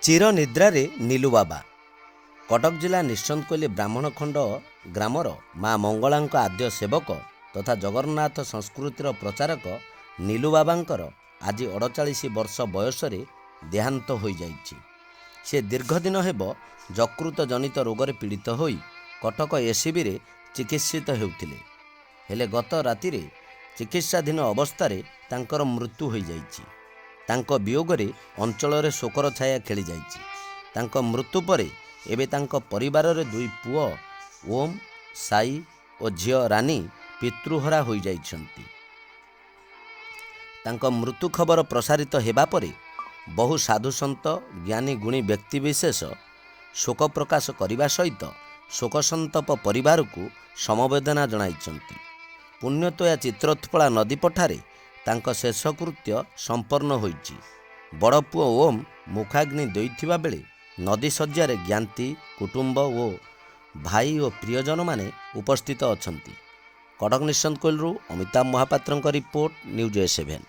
ଚିରନିଦ୍ରାରେ ନୀଲୁ ବାବା। କଟକ ଜିଲ୍ଲା ନିଶ୍ଚନ୍ଦକୋଇଲି ବ୍ରାହ୍ମଣଖଣ୍ଡ ଗ୍ରାମର ମା ମଙ୍ଗଳାଙ୍କ ଆଦ୍ୟ ସେବକ ତଥା ଜଗନ୍ନାଥ ସଂସ୍କୃତିର ପ୍ରଚାରକ ନୀଲୁ ବାବାଙ୍କର ଆଜି 48 ବର୍ଷ ବୟସରେ ଦେହାନ୍ତ ହୋଇଯାଇଛି। ସେ ଦୀର୍ଘଦିନ ହେବ ଯକୃତ ଜନିତ ରୋଗରେ ପୀଡ଼ିତ ହୋଇ କଟକ ଏସ୍ସିବିରେ ଚିକିତ୍ସିତ ହେଉଥିଲେ। ହେଲେ ଗତ ରାତିରେ ଚିକିତ୍ସାଧୀନ ଅବସ୍ଥାରେ ତାଙ୍କର ମୃତ୍ୟୁ ହୋଇଯାଇଛି। ତାଙ୍କ ବିୟୋଗରେ ଅଞ୍ଚଳରେ ଶୋକର ଛାୟା ଖେଳିଯାଇଛି। ତାଙ୍କ ମୃତ୍ୟୁ ପରେ ଏବେ ତାଙ୍କ ପରିବାରରେ ଦୁଇ ପୁଅ ଓମ୍, ସାଇ ଓ ଝିଅ ରାନୀ ପିତୃହରା ହୋଇଯାଇଛନ୍ତି। ତାଙ୍କ ମୃତ୍ୟୁ ଖବର ପ୍ରସାରିତ ହେବା ପରେ ବହୁ ସାଧୁସନ୍ଥ ଜ୍ଞାନୀ ଗୁଣୀ ବ୍ୟକ୍ତିବିଶେଷ ଶୋକ ପ୍ରକାଶ କରିବା ସହିତ ଶୋକସନ୍ତପ ପରିବାରକୁ ସମବେଦନା ଜଣାଇଛନ୍ତି। ପୁଣ୍ୟତୋୟା ଚିତ୍ରତ୍ପଳା ନଦୀପଠାରେ ତାଙ୍କ ଶେଷକୃତ୍ୟ ସମ୍ପନ୍ନ ହୋଇଛି। ବଡ଼ ପୁଅ ଓମ୍ ମୁଖାଗ୍ନି ଦେଇଥିବା ବେଳେ ନଦୀ ଶଯ୍ୟାରେ ଜ୍ଞାତି, କୁଟୁମ୍ବ ଓ ଭାଇ ଓ ପ୍ରିୟଜନମାନେ ଉପସ୍ଥିତ ଅଛନ୍ତି। କଟକ ନିଶ୍ଚନ୍ଦକୋଇଲିରୁ ଅମିତାଭ ମହାପାତ୍ରଙ୍କ ରିପୋର୍ଟ, ନ୍ୟୁଜ୍ A7।